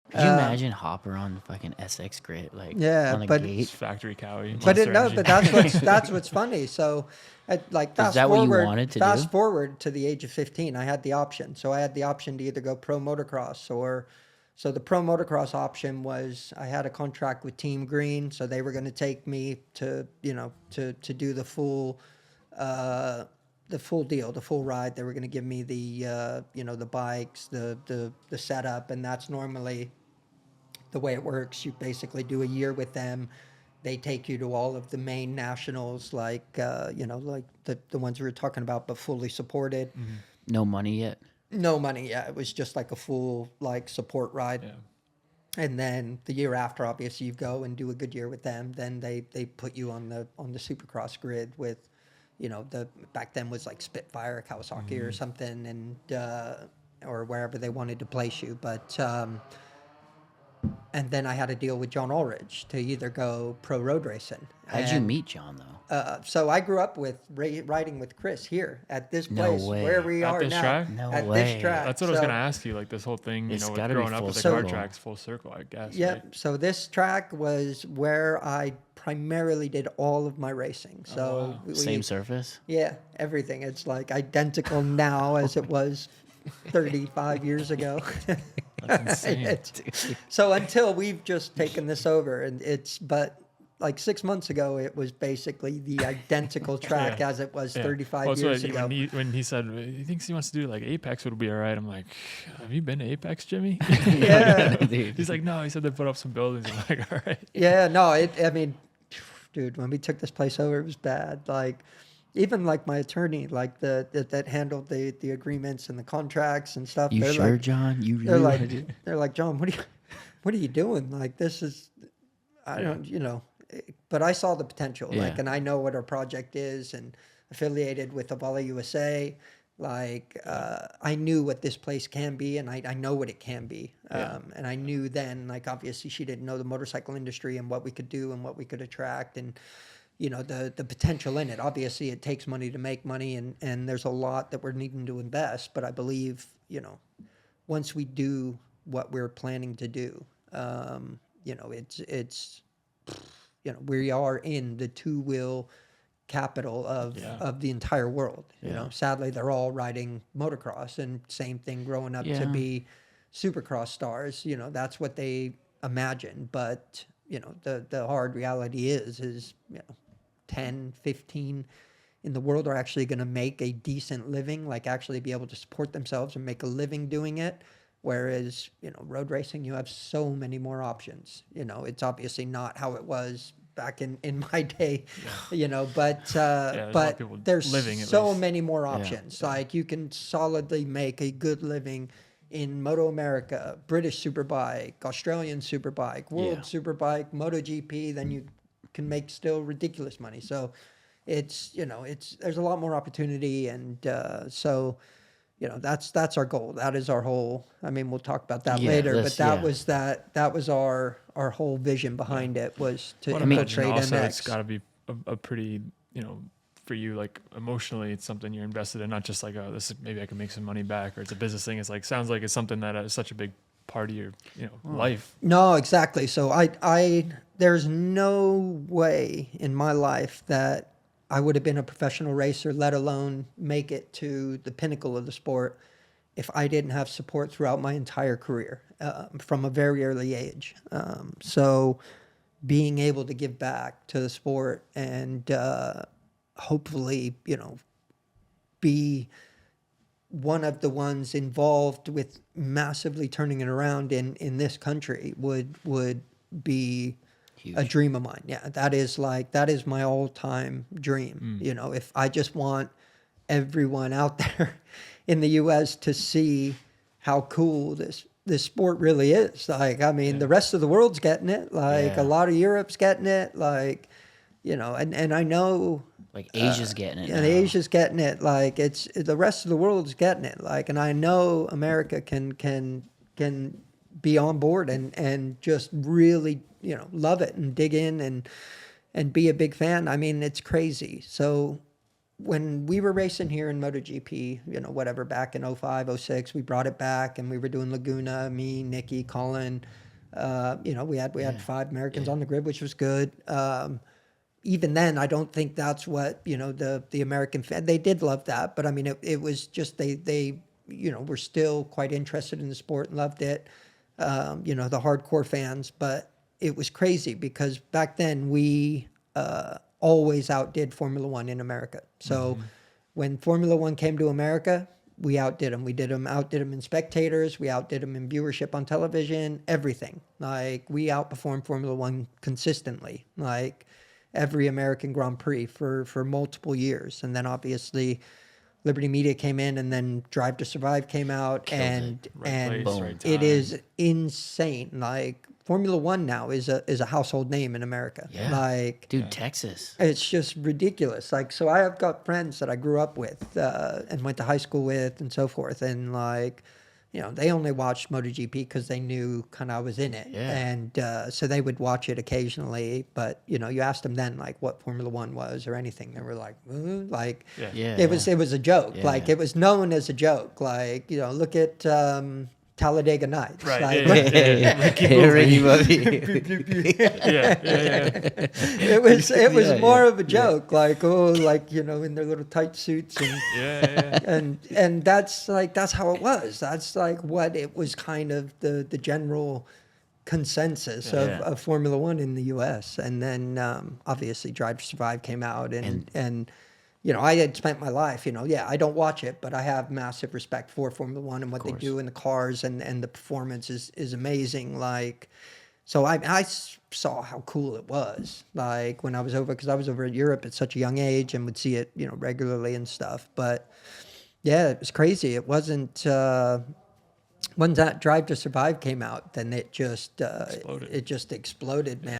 Could you imagine Hopper on the fucking SX grid, like Yeah, on the but It's gate? factory cowie. but Monster Energy. but that's what's funny. So, like Is that what you wanted to fast do? forward to the age of 15, I had the option. So I had the option to either go pro motocross or, so the pro motocross option was I had a contract with Team Green, so they were going to take me to to do the full deal, the full ride. They were going to give me the the bikes, the setup, and that's normally the way it works. You basically do a year with them. They take you to all of the main nationals, like like the ones we were talking about, but fully supported. No money yet. No money. Yeah, it was just like a full like support ride. Yeah. And then the year after, obviously, you go and do a good year with them. Then they put you on the Supercross grid with, the back then was like Spitfire, Kawasaki, or something, and or wherever they wanted to place you. But and then I had a deal with John Ulrich to either go pro road racing. How did you meet John though? So I grew up with riding with Chris here at this No place way. where we At are this now. track? No at way. this track. That's what I was So- gonna ask you. Like this whole thing, It's with gotta be growing up full with the circle. car tracks, full circle, I guess. Yep. Right? So this track was where I primarily did all of my racing. So wow. Same surface. yeah, everything. It's like identical now as it was 35 years ago. That's insane. So until we've just taken this over, and but like 6 months ago, it was basically the identical track Yeah. as it was Yeah. 35 Well, that's years what ago. when he said he thinks he wants to do like Apex would be all right. I'm like, have you been to Apex, Jimmy? Yeah. Dude. He's like, no. He said they put up some buildings. I'm like, all right. Yeah, no, I mean, dude, when we took this place over, it was bad. Like, even like my attorney, like that handled the agreements and the contracts and stuff. You they're sure, like, John? You they're really like, want to do? they're like, John, what are you doing? Like, this is, I don't, but I saw the potential, Yeah. like, and I know what our project is, and affiliated with Avala USA. Like, I knew what this place can be, and I know what it can be. Yeah. And I knew then, like, obviously she didn't know the motorcycle industry and what we could do and what we could attract, and the potential in it. Obviously, it takes money to make money, and there's a lot that we're needing to invest. But I believe, once we do what we're planning to do, it's we are in the two-wheel capital of the entire world. Yeah. Sadly, they're all riding motocross, and same thing growing up Yeah. to be supercross stars. That's what they imagine. But the hard reality is 10, 15 in the world are actually going to make a decent living, like actually be able to support themselves and make a living doing it. Whereas, road racing, you have so many more options. It's obviously not how it was back in my day, but there's a lot of people there's living at so least. many more options. Like you can solidly make a good living in Moto America, British Superbike, Australian Superbike, World Yeah. Superbike, MotoGP, then you can make still ridiculous money. So it's there's a lot more opportunity, and that's our goal. That is our whole. I mean, we'll talk about that Yeah, later, but let's- that was our whole vision behind it, was to Well, I imagine infiltrate also MX. it's got to be a pretty, for you, like emotionally, it's something you're invested in, not just like, oh, this is, maybe I can make some money back, or it's a business thing. It's like, sounds like it's something that is such a big part of your, life. No, exactly. So there's no way in my life that I would have been a professional racer, let alone make it to the pinnacle of the sport, if I didn't have support throughout my entire career, from a very early age. So being able to give back to the sport and hopefully, be one of the ones involved with massively turning it around in this country would be Huge. a dream of mine. Yeah, that is my all-time dream. If I just want everyone out there in the U.S. to see how cool this sport really is. Like, I mean, the rest of the world's getting it. Like, Yeah. a lot of Europe's getting it. Like, and I know. Like Asia's getting it. And now. Asia's getting it. Like, it's the rest of the world's getting it. Like, and I know America can be on board and just really love it and dig in and be a big fan. I mean, it's crazy. So when we were racing here in MotoGP, you know, whatever, back in 05, 06, we brought it back and we were doing Laguna, me, Nikki, Colin. You know, we had 5 Americans on the grid, which was good. Even then, I don't think that's what, you know, the American fan, they did love that. But I mean, it was just, they, you know, were still quite interested in the sport and loved it. You know, the hardcore fans. But it was crazy because back then we always outdid Formula One in America. So when Formula One came to America, we outdid them. Outdid them in spectators. We outdid them in viewership on television, everything. Like, we outperformed Formula One consistently, like every American Grand Prix for multiple years. And then obviously Liberty Media came in, and then Drive to Survive came out, Killed Right place, right it time. is insane. Like, Formula One now is a household name in America. Yeah. Like, Dude, Texas. it's just ridiculous. Like, so I have got friends that I grew up with and went to high school with and so forth. And like, you know, they only watched MotoGP because they knew kind of I was in it. Yeah. And so they would watch it occasionally. But, you know, you asked them then, like, what Formula One was or anything. They were like, like, Yeah. it was a joke. Yeah. Like, it was known as a joke. Like, you know, look at Talladega Nights. Right. Like, Yeah. Ricky Ricky Bobby. Bobby. Yeah. it was Yeah, more yeah, of a joke. Like, oh, like, you know, in their little tight suits and Yeah. and that's how it was. That's like what it was, kind of the general consensus Yeah. of Formula One in the U.S. And then obviously Drive to Survive came out, and you know, I had spent my life, you know, I don't watch it, but I have massive respect for Formula One and what they do in the cars, and the performance is amazing. Like, so I saw how cool it was, like, when I was over, because I was over in Europe at such a young age and would see it, you know, regularly and stuff. But yeah, it was crazy. It wasn't when that Drive to Survive came out, then it just Exploded. exploded, man.